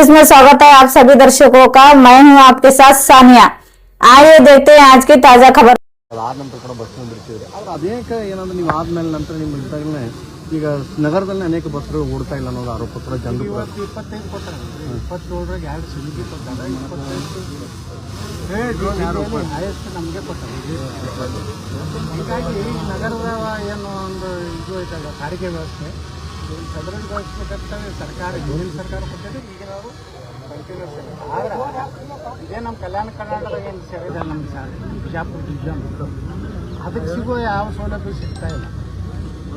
News में स्वागत है आप सभी दर्शकों का। मैं हूं आपके साथ सानिया। आइए देखते हैं आज की ताजा खबर। ನಂತರ ಕೂಡ ಬಸ್ ಬಿಡ್ತಿದ್ರಿ ಆದ್ರೆ ಅದೇಕೆ ಏನಂದ್ರೆ ನೀವು ಆದ್ಮೇಲೆ ನಂತರ ನಿಮ್ಮ ಇದ್ದಾಗಲೇ ಈಗ ನಗರದಲ್ಲಿ ಅನೇಕ ಬಸ್ಗಳು ಓಡ್ತಾ ಇಲ್ಲ ಅನ್ನೋದು ಆರೋಪ ಕೂಡ ಜನರು 25 ಕೊಡ್ತಾರೆ 27 2 ಸಿಲಿಂಗಿ ಕೊಡ್ತಾರೆ 25 ಹೈಯೆಸ್ಟ್ ನಮಗೆ ಕೊಡ್ತಾರೆ ಹೀಗಾಗಿ ನಗರದ ಏನು ಒಂದು ಇದು ಐತಲ್ಲ ಸಾರಿಗೆ ವ್ಯವಸ್ಥೆ ಸದೃಢಗೊಳಿಸಬೇಕಂತ ಸರ್ಕಾರ ಹಿಂದಿನ ಸರ್ಕಾರ ಕೊಟ್ಟಿದೆ ಈಗ ನಾವು ಆದ್ರೆ ಇದೇ ನಮ್ಮ ಕಲ್ಯಾಣ ಕರ್ನಾಟಕದಾಗ ಏನು ಸೇರಿದೆ ನಮ್ಮ ಬಿಜಾಪುರ ಜಿಲ್ಲೆ ಅದಕ್ಕೆ ಸಿಗೋ ಯಾವ ಸೌಲಭ್ಯ ಸಿಗ್ತಾ ಇಲ್ಲ.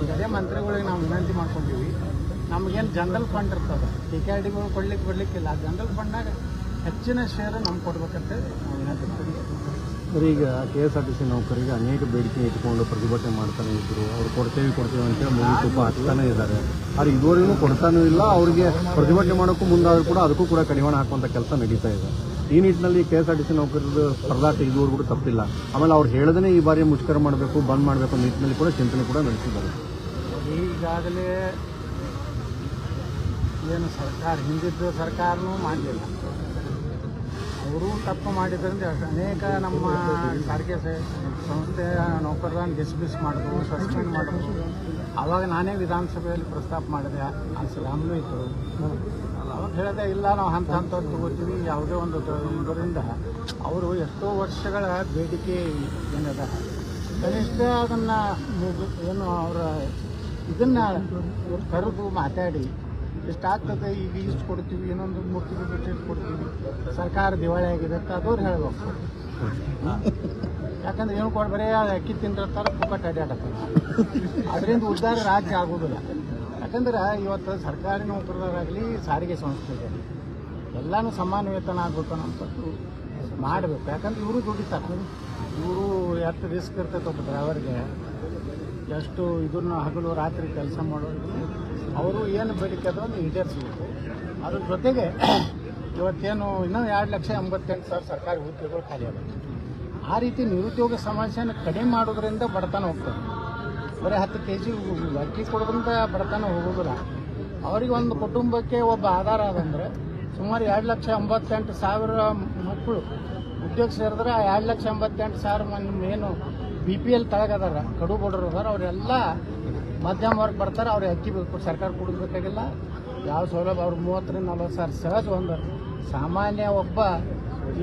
ಈಗ ಅದೇ ಮಂತ್ರಿಗಳಿಗೆ ನಾವು ವಿನಂತಿ ಮಾಡ್ಕೊಂಡಿವಿ, ನಮಗೇನು ಜನರಲ್ ಫಂಡ್ ಇರ್ತದೆ KKRDಗಳು ಕೊಡ್ಲಿಕ್ಕಿಲ್ಲ. ಜನರಲ್ ಫಂಡ್ನಾಗ ಹೆಚ್ಚಿನ ಶೇರ್ ನಮ್ಗೆ ಕೊಡ್ಬೇಕಂತ ನಾವು ವಿನಂತಿ ಮಾಡ್ತೀವಿ. ಈಗ KSRTC ನೌಕರಿಗೆ ಅನೇಕ ಬೇಡಿಕೆ ಇಟ್ಕೊಂಡು ಪ್ರತಿಭಟನೆ ಮಾಡ್ತಾನೆ ಇದ್ರು. ಅವ್ರು ಕೊಡ್ತೇವೆ ಅಂತೇಳಿ ಮೂರು ತುಪ್ಪ ಹಾಕ್ತಾನೆ ಇದ್ದಾರೆ. ಆದರೆ ಇದುವರೆಗೂ ಕೊಡ್ತಾನೂ ಇಲ್ಲ. ಅವರಿಗೆ ಪ್ರತಿಭಟನೆ ಮಾಡೋಕ್ಕೂ ಮುಂದಾದರೂ ಕೂಡ ಅದಕ್ಕೂ ಕೂಡ ಕಡಿವಾಣ ಹಾಕುವಂಥ ಕೆಲಸ ನಡೀತಾ ಇದೆ. ಈ ನಿಟ್ಟಿನಲ್ಲಿ KSRTC ನೌಕರರ ಪರದಾಟ ಇದುವರೆಗೂ ಕೂಡ ತಪ್ಪಿಲ್ಲ. ಆಮೇಲೆ ಅವ್ರು ಹೇಳದೇ ಈ ಬಾರಿ ಮುಷ್ಕರ ಮಾಡಬೇಕು, ಬಂದ್ ಮಾಡಬೇಕು ನಿಟ್ಟಿನಲ್ಲಿ ಕೂಡ ಚಿಂತನೆ ಕೂಡ ನಡೆಸಿದ್ದಾರೆ. ಈಗಾಗಲೇ ಏನು ಸರ್ಕಾರ ಹಿಂದಿದ್ದು ಸರ್ಕಾರನೂ ಮಾಡಲಿಲ್ಲ, ಅವರು ತಪ್ಪು ಮಾಡಿದ್ರಿಂದ ಅನೇಕ ನಮ್ಮ ಸಾರಿಗೆ ಸಂಸ್ಥೆಯ ನೌಕರರನ್ನು ಡಿಸ್ಮಿಸ್ ಮಾಡೋದು, ಸಸ್ಪೆಂಡ್ ಮಾಡೋದು. ಆವಾಗ ನಾನೇ ವಿಧಾನಸಭೆಯಲ್ಲಿ ಪ್ರಸ್ತಾಪ ಮಾಡಿದೆ, ಶ್ರೀರಾಮುಲು ಇದ್ದರು. ಅವಾಗ ಹೇಳಿದೆ ಇಲ್ಲ ನಾವು ಹಂತವ್ರು ತಗೋತೀವಿ ಯಾವುದೇ ಒಂದು ಇದರಿಂದ ಅವರು ಎಷ್ಟೋ ವರ್ಷಗಳ ಬೇಡಿಕೆ ಏನದ ಕನಿಷ್ಠ ಅದನ್ನು ಏನು ಅವರ ಇದನ್ನು ಕರೆದು ಮಾತಾಡಿ ಇಷ್ಟಾಗ್ತದೆ, ಈಗ ಇಷ್ಟು ಕೊಡ್ತೀವಿ, ಇನ್ನೊಂದು 3 ತಿಂಗಳು ಬಿಟ್ಟು ಕೊಡ್ತೀವಿ, ಸರ್ಕಾರ ದಿವಾಳಿ ಆಗಿದೆ ಅಂತ ಅದವ್ರು ಹೇಳಬೇಕು. ಯಾಕಂದ್ರೆ ಏನು ಬರೀ ಅಕ್ಕಿ ತಿಂದಿರ್ತಾರೆ, ಪುಕ್ಕಟ್ಟು ಅಡ್ಡಾಡ್ತಾರೆ. ಅದರಿಂದ ಉದ್ಧಾರ ರಾಜ್ಯ ಆಗೋದಿಲ್ಲ. ಯಾಕಂದ್ರೆ ಇವತ್ತು ಸರ್ಕಾರಿ ನೌಕರರಾಗಲಿ ಸಾರಿಗೆ ಸಂಸ್ಥೆಗಳಲ್ಲಿ ಎಲ್ಲನೂ ಸಮಾನ ವೇತನ ಆಗಬೇಕು ಅನ್ನೋಂಥದ್ದು ಮಾಡಬೇಕು. ಯಾಕಂದ್ರೆ ಇವರು ದುಡಿತಾರೆ, ಇವರು ಎಷ್ಟು ರಿಸ್ಕ್ ಇರ್ತೈತೆ ಒಬ್ಬ ಡ್ರೈವರ್ಗೆ, ಎಷ್ಟು ಇದನ್ನು ಹಗಲು ರಾತ್ರಿ ಕೆಲಸ ಮಾಡೋರಿಗೆ ಅವರು ಏನು ಬೇಡಿಕೆ ಅದನ್ನು ಈಡೇರಿಸಬೇಕು. ಅದ್ರ ಜೊತೆಗೆ ಇವತ್ತೇನು ಇನ್ನೂ 2,88,000 ಸರ್ಕಾರಿ ಹುದ್ದೆಗಳು ಖಾಲಿ ಆಗುತ್ತೆ. ಆ ರೀತಿ ನಿರುದ್ಯೋಗ ಸಮಸ್ಯೆಯನ್ನು ಕಡಿಮೆ ಮಾಡೋದ್ರಿಂದ ಬಡತನ ಹೋಗ್ತದೆ. ಬರೀ 10 kg ಅಕ್ಕಿ ಕೊಡೋದ್ರಿಂದ ಬಡತನ ಹೋಗೋದಿಲ್ಲ. ಅವರಿಗೆ ಒಂದು ಕುಟುಂಬಕ್ಕೆ ಒಬ್ಬ ಆಧಾರ ಅದಂದರೆ ಸುಮಾರು 2,88,000 ಮಕ್ಕಳು ಉದ್ಯೋಗ ಸೇರಿದ್ರೆ 2,88,000 ಮಂದಿ ಏನು BPL ತಳಗದಾರ, ಕಡು ಬಡವರು ಅದಾರ, ಅವರೆಲ್ಲ ಮಧ್ಯಮ ವರ್ಗ ಬರ್ತಾರೆ. ಅವ್ರಿಗೆ ಅಕ್ಕಿ ಬೇಕು, ಸರ್ಕಾರ ಕೊಡಬೇಕಾಗಿಲ್ಲ ಯಾವ ಸೌಲಭ್ಯ. ಅವ್ರು 30,000-40,000 ಸಹಜ ಒಂದು ಸಾಮಾನ್ಯ ಒಬ್ಬ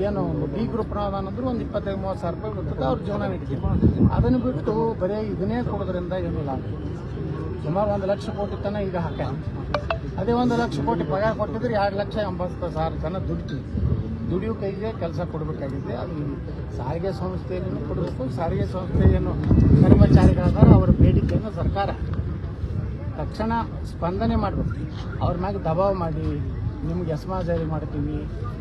ಏನು B ಗ್ರೂಪ್ನವ ಅನ್ನೋದ್ರು ಒಂದು 25,000-30,000 ರೂಪಾಯಿ ಬರ್ತದೆ, ಅವ್ರ ಜೀವನ ನಡೀತೀವಿ. ಅದನ್ನು ಬಿಟ್ಟು ಬರೀ ಇದನ್ನೇ ಕೊಡೋದ್ರಿಂದ ಏನಿಲ್ಲ. ಸುಮಾರು 1 ಲಕ್ಷ ಕೋಟಿ ತನಕ ಈಗ ಹಾಕ, ಅದೇ 1 ಲಕ್ಷ ಕೋಟಿ ಪಗಾರ ಕೊಟ್ಟಿದ್ರೆ 2,80,000 ಜನ ದುಡಿಯೋ ಕೈಗೆ ಕೆಲಸ ಕೊಡಬೇಕಾಗಿದೆ. ಅದು ಸಾರಿಗೆ ಸಂಸ್ಥೆಯನ್ನು ಕೊಡಬೇಕು. ಸಾರಿಗೆ ಸಂಸ್ಥೆ ಏನು ಕರ್ಮಚಾರಿಗಳಾದ ಅವರ ಬೇಡಿಕೆಯನ್ನು ಸರ್ಕಾರ ತಕ್ಷಣ ಸ್ಪಂದನೆ ಮಾಡಬೇಕು. ಅವ್ರ ಮ್ಯಾಗ ದಬಾವ್ ಮಾಡಿ ನಿಮ್ಗೆ ಎಸ್ಮಾ ಜಾರಿ ಮಾಡ್ತೀವಿ,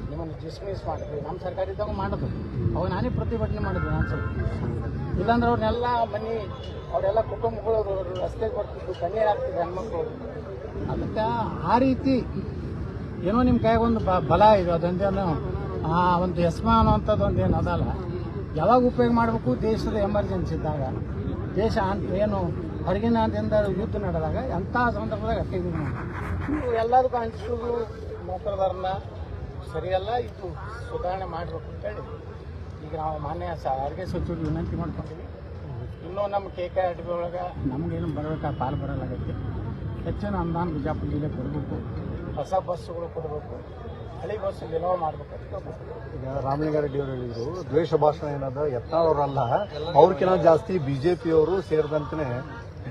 ನಿಮ್ಮನ್ನು ಡಿಸ್ಮಿಸ್ ಮಾಡ್ತೀವಿ. ನಮ್ಮ ಸರ್ಕಾರ ಇದ್ದಾಗ ಮಾಡೋದು, ಅವಾಗ ನಾನೇ ಪ್ರತಿಭಟನೆ ಮಾಡಿದ್ವಿ. ನಾನು ಸ್ವಲ್ಪ ಇಲ್ಲಾಂದ್ರೆ ಅವ್ರನ್ನೆಲ್ಲ ಮನೆ ಅವರೆಲ್ಲ ಕುಟುಂಬಗಳು ರಸ್ತೆಗೆ ಬರ್ತಿದ್ದು, ಕಣ್ಣೀರು ಆಗ್ತಿದ್ರು ಹೆಣ್ಮಕ್ಳು. ಅದಕ್ಕೆ ಆ ರೀತಿ ಏನೋ ನಿಮ್ಮ ಕೈಗೆ ಒಂದು ಬಲ ಇದೆ, ಅದೊಂದೇನು ಒಂದು ಎಸ್ಮಾ ಅನ್ನೋವಂಥದ್ದು ಒಂದು ಏನು ಅದಲ್ಲ. ಯಾವಾಗ ಉಪಯೋಗ ಮಾಡಬೇಕು, ದೇಶದ ಎಮರ್ಜೆನ್ಸಿ ಇದ್ದಾಗ, ದೇಶ ಏನು ಹೊರಗಿನದಿಂದ ಯುದ್ಧ ನಡೆದಾಗ ಎಂಥ ಸಂದರ್ಭದಾಗ ಅಷ್ಟೇ ಇದು ನೀವು ಎಲ್ಲದಕ್ಕೂ ಹಂಚಿಸೋದು ನೌಕರದಾರನ್ನ ಸರಿಯಲ್ಲ. ಇದು ಸುಧಾರಣೆ ಮಾಡಬೇಕು ಅಂತೇಳಿ ಈಗ ನಾವು ಮಾನ್ಯ ಸಾರಿಗೆ ಸಚಿವರು ವಿನಂತಿ ಮಾಡ್ಕೊಂಡಿವಿ. ಇನ್ನೂ ನಮ್ಮ KKRDB ಒಳಗೆ ನಮಗೇನು ಬರಬೇಕಾ ಪಾಲು ಬರಲಾಗೈತಿ. ಹೆಚ್ಚಿನ ಅನುದಾನ ಬಿಜಾಪುರ ಜಿಲ್ಲೆ ಕೊಡಬೇಕು, ಹೊಸ ಬಸ್ಸುಗಳು ಕೊಡಬೇಕು, ಹಳಿ ಬಸ್ ಲಿನೋ ಮಾಡಬೇಕು. ಈಗ ರಾಮಲಿಂಗಾರೆಡ್ಡಿ ಅವರು ಹೇಳಿದ್ರು ದ್ವೇಷ ಭಾಷಣ ಏನದ ಯತ್ನಾಳವರಲ್ಲ, ಅವ್ರಕ್ಕಿಂತ ಜಾಸ್ತಿ BJPಯವರು ಸೇರಿದಂತೆ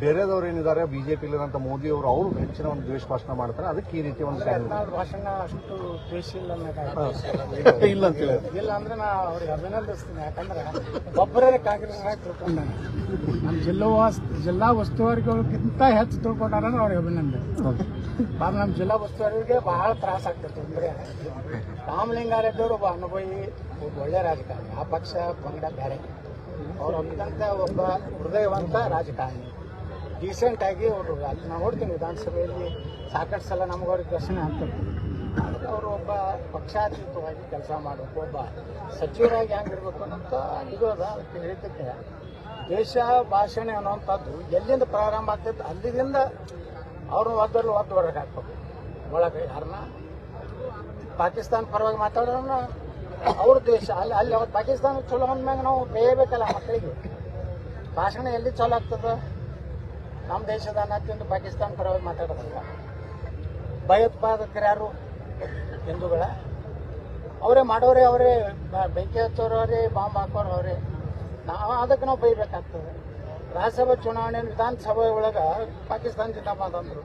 ಬೇರೆದವ್ರು ಏನಿದ್ದಾರೆ BJPಲಿರುವಂಥ ಮೋದಿ ಅವರು ಹೆಚ್ಚಿನ ಒಂದು ದ್ವೇಷ ಭಾಷಣ ಮಾಡ್ತಾರೆ. ಅದಕ್ಕೆ ಈ ರೀತಿ ಒಂದು ಭಾಷಣ ಅಷ್ಟು ದ್ವೇಷ ಇಲ್ಲ ಇಲ್ಲ ಅಂತೇಳಿ ಇಲ್ಲ ಅಂದ್ರೆ ನಾ ಅವ್ರಿಗೆ ಅಭಿನಂದಿಸ್ತೀನಿ. ಯಾಕಂದ್ರೆ ಒಬ್ಬರೇ ಕಾಂಗ್ರೆಸ್ ತಿಳ್ಕೊಂಡ, ನಮ್ಮ ಜಿಲ್ಲಾ ಉಸ್ತುವಾರಿಗಳಿಗಿಂತ ಹೆಚ್ಚು ತಿಳ್ಕೊಂಡಾರ ಅವ್ರಿಗೆ ಅಭಿನಂದನೆ. ನಮ್ಮ ಜಿಲ್ಲಾ ಉಸ್ತುವಾರಿಗೆ ಬಹಳ ತ್ರಾಸ ಆಗ್ತೈತೆ. ಅಂದರೆ ರಾಮಲಿಂಗಾರೆಡ್ಡಿ ಅವರು ಒಬ್ಬ ಅನುಭವಿ, ಒಬ್ಬ ಒಳ್ಳೆ ರಾಜಕಾರಣಿ. ಆ ಪಕ್ಷ ಪಂಗಡ ಬೇರೆ, ಅವ್ರು ಅತ್ಯಂತ ಒಬ್ಬ ಹೃದಯವಂತ ರಾಜಕಾರಣಿ. ಡೀಸೆಂಟ್ ಆಗಿ ಅವರು ಅಲ್ಲಿ ನಾವು ನೋಡ್ತೀನಿ ವಿಧಾನಸಭೆಯಲ್ಲಿ ಸಾಕಷ್ಟು ಸಲ ನಮಗವ್ರಿಗೆ ದರ್ಶನ ಆಗ್ತದೆ. ಅದಕ್ಕೆ ಅವರು ಒಬ್ಬ ಪಕ್ಷಾತೀತವಾಗಿ ಕೆಲಸ ಮಾಡಬೇಕು, ಒಬ್ಬ ಸಚಿವರಾಗಿ ಹೆಂಗಿರ್ಬೇಕು ಅನ್ನೋಂಥ ಇದು ಅದ. ಅದಕ್ಕೆ ಹೇಳಿದ್ದಕ್ಕೆ ದೇಶ ಭಾಷಣೆ ಅನ್ನುವಂಥದ್ದು ಎಲ್ಲಿಂದ ಪ್ರಾರಂಭ ಆಗ್ತೈತೆ ಅಲ್ಲಿಂದ ಅವರು ಒದ್ದು ಹೊರಗೆ ಹಾಕ್ಬೇಕು. ಒಳಗೆ ಯಾರನ್ನ ಪಾಕಿಸ್ತಾನ ಪರವಾಗಿ ಮಾತಾಡೋಣ ಅವ್ರ ದೇಶ ಅಲ್ಲಿ ಅವತ್ತು ಪಾಕಿಸ್ತಾನ ಚಲೋ ಅಂದ್ಮ್ಯಾಗ ನಾವು ಬೇಯಬೇಕಲ್ಲ ಮಕ್ಕಳಿಗೆ. ಭಾಷಣ ಎಲ್ಲಿ ಚಲೋ ಆಗ್ತದ? ನಮ್ಮ ದೇಶದ ಅನ್ನತ್ತಿಂದು ಪಾಕಿಸ್ತಾನ ಪರವಾಗಿ ಮಾತಾಡೋದಲ್ಲ. ಭಯೋತ್ಪಾದಕರು ಯಾರು? ಹಿಂದೂಗಳ ಅವರೇ ಮಾಡೋರೆ, ಅವರೇ ಬೆಂಕಿ ಹಚ್ಚೋರು ಅವರೇ, ಬಾಂಬ್ ಹಾಕೋರು ಅವರೇ. ಅದಕ್ಕೆ ನಾವು ಬೈಬೇಕಾಗ್ತದೆ. ರಾಜ್ಯಸಭಾ ಚುನಾವಣೆ ವಿಧಾನಸಭೆ ಒಳಗೆ ಪಾಕಿಸ್ತಾನ ಜಿಂದಾಬಾದ್ ಅಂದರು.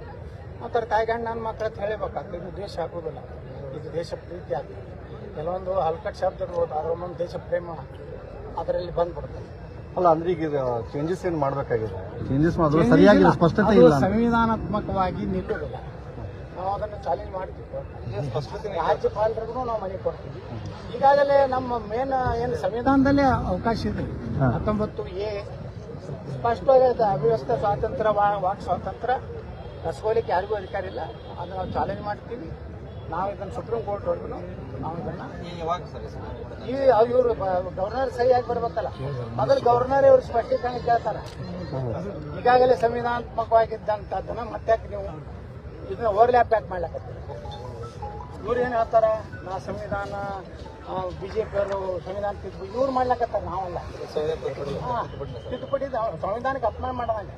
ಮತ್ತು ತಾಯಿಗಂಡು ನನ್ನ ಮಕ್ಕಳ ಹತ್ರ ಹೇಳಬೇಕಾಗ್ತದೆ, ಇದು ದೇಶ ಆಗೋದಿಲ್ಲ, ಇದು ದೇಶ ಪ್ರೀತಿ ಆಗ್ತದೆ. ಕೆಲವೊಂದು ಹಲ್ಕಟ್ ಶಬ್ದ ಇರ್ಬೋದು, ಅದ್ರ ಒಂದೊಂದು ದೇಶ ಪ್ರೇಮ ಅದರಲ್ಲಿ ಬಂದ್ಬಿಡ್ತದೆ. ಅಲ್ಲ ಅಂದ್ರೆ ಈಗ ಚೇಂಜಸ್ ಏನು ಮಾಡಬೇಕಾಗಿದೆ? ಚೇಂಜಸ್ ಮಾಡೋದು ಸರಿಯಾಗಿ ಸ್ಪಷ್ಟತೆ ಇಲ್ಲ, ಸಂವಿಧಾನಾತ್ಮಕವಾಗಿ ನಿಲ್ಲುವುದಿಲ್ಲ. ನಾವು ಅದನ್ನು ಚಾಲೆಂಜ್ ಮಾಡ್ತೀವಿ. ರಾಜ್ಯಪಾಲರಿಗೂ ನಾವು ಮನೆ ಕೊಡ್ತೀವಿ. ಈಗಾಗಲೇ ನಮ್ಮ ಮೇನ್ ಏನು ಸಂವಿಧಾನದಲ್ಲೇ ಅವಕಾಶ ಇದೆ. 19A ಸ್ಪಷ್ಟವಾಗಿ ಅವ್ಯವಸ್ಥೆ ಸ್ವಾತಂತ್ರ್ಯ, ವಾಕ್ ಸ್ವಾತಂತ್ರ್ಯ ಕಸ್ಕೋಲಿಕ್ಕೆ ಯಾರಿಗೂ ಅಧಿಕಾರ ಇಲ್ಲ. ಅದನ್ನು ನಾವು ಚಾಲೆಂಜ್ ಮಾಡ್ತೀವಿ. ನಾವು ಇದನ್ನು ಸುಪ್ರೀಂ ಕೋರ್ಟ್ ಹೊರಗೂ ನಾವು ಇದನ್ನು ಇವರು ಗವರ್ನರ್ ಸರಿಯಾಗಿ ಬರ್ಬೇಕಲ್ಲ. ಮೊದಲು ಗವರ್ನರ್ ಇವರು ಸ್ಪಷ್ಟೀಕರಣ ಕೇಳ್ತಾರೆ. ಈಗಾಗಲೇ ಸಂವಿಧಾನಾತ್ಮಕವಾಗಿದ್ದಂಥದ್ದನ್ನ ಮತ್ತೆ ನೀವು ಇದನ್ನ ಓವರ್ಲ್ಯಾಪ್ ಯಾಕೆ ಮಾಡ್ಲಾಕತ್ತೀರಿ? ಇವ್ರು ಏನು ಹೇಳ್ತಾರ, ನಾ ಸಂವಿಧಾನ BJP ಅವರು ಸಂವಿಧಾನ ತಿದ್ದುಪಡಿ ಇವ್ರು ಮಾಡ್ಲಾಕತ್ತಾರ, ನಾವಲ್ಲ. ತಿದ್ದುಪಡಿ ಸಂವಿಧಾನಕ್ಕೆ ಅಪಮಾನ ಮಾಡೋದಂಗ.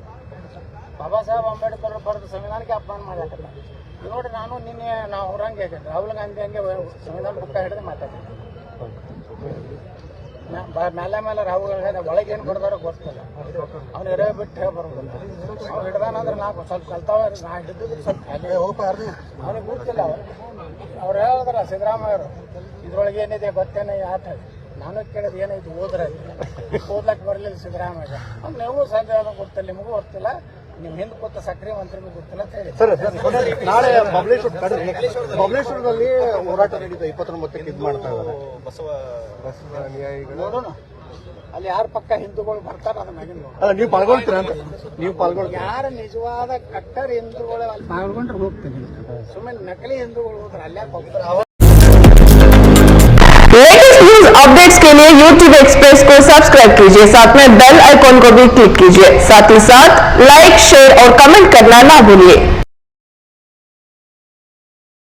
ಬಾಬಾ ಸಾಹೇಬ್ ಅಂಬೇಡ್ಕರ್ ಬರೆದು ಸಂವಿಧಾನಕ್ಕೆ ಅಪಮಾನ ಮಾಡ್ಲಾಕತ್ತಾರ. ನೋಡಿ, ನಾನು ನಿನ್ನೆ ನಾವು ಅವ್ರಂಗೆ ರಾಹುಲ್ ಗಾಂಧಿ ಹಂಗೆ ಸಂವಿಧಾನ ಬುಕ್ಕ ಹಿಡಿದು ಮಾತಾಡ್ತೀನಿ. ಮೇಲೆ ರಾಹುಲ್ ಗಾಂಧಿ ಒಳಗೇನು ಬರ್ದಾರೋ ಗೊತ್ತಿಲ್ಲ. ಅವ್ನು ಎರೆ ಬಿಟ್ಟು ಬರೋದಿಲ್ಲ. ಅವ್ನು ಹಿಡ್ದಾನಂದ್ರೆ ನಾವು ಸ್ವಲ್ಪ ಕಲ್ತಾವ, ನಾ ಹಿಡಿದಿದ್ದು ಸ್ವಲ್ಪ ಅವನಿಗೆ ಗೊತ್ತಿಲ್ಲ. ಅವ್ರು ಹೇಳಿದ್ರ ಸಿದ್ದರಾಮಯ್ಯವರು ಇದ್ರೊಳಗೆ ಏನಿದೆ ಗೊತ್ತೇನೆ ಆತ. ನಾನು ಕೇಳಿದ್ ಏನೈತಿ ಓದ್ರೆ ಓದ್ಲಕ್ಕೆ ಬರಲಿಲ್ಲ ಸಿದ್ದರಾಮಯ್ಯ. ಅವ್ನು ನೀವು ಸಂಜೆ ಗೊತ್ತಿಲ್ಲ, ನಿಮಗೂ ಗೊತ್ತಿಲ್ಲ, ನಿಮ್ ಹಿಂದೆ ಕೂತ ಸಕ್ರಿಯ ಮಂತ್ರಿಗೂ ಗೊತ್ತಿಲ್ಲ ಅಂತ ಹೇಳಿ. ನಾಳೆ ಬಬಲೇಶ್ವರದಲ್ಲಿ ಹೋರಾಟ ನಡೀತಾ 29ಕ್ಕೆ ಇದು ಮಾಡ್ತಾ ಇದ್ದಾರೆ ಬಸವ ಅನುಯಾಯಿಗಳು. ನೋಡೋಣ ಅಲ್ಲಿ ಯಾರ ಪಕ್ಕ ಹಿಂದೂಗಳು ಬರ್ತಾರ ಅದ್ರ ಮ್ಯಾಗಿನ. ಅಲ್ಲ, ನೀವು ಪಾಲ್ಗೊಳ್ತೀರಾ ಅಂತ? ನೀವು ಪಾಲ್ಗೊಳ್ತೀರಾ? ಯಾರ ನಿಜವಾದ ಕಟ್ಟರ್ ಹಿಂದೂಗಳು ಅಲ್ಲಿ ಪಾಲ್ಗೊಂಡ್ರೆ ಹೋಗ್ತೀನಿ. ಸುಮ್ಮನೆ ನಕಲಿ ಹಿಂದೂಗಳು ಹೋದ್ರೆ ಅಲ್ಲೇ ಹೋಗ್ತಾರೆ. लेटेस्ट न्यूज अपडेट्स के लिए YouTube एक्सप्रेस को सब्सक्राइब कीजिए, साथ में बेल आइकॉन को भी क्लिक कीजिए। साथ ही साथ लाइक, शेयर और कमेंट करना ना भूलिए।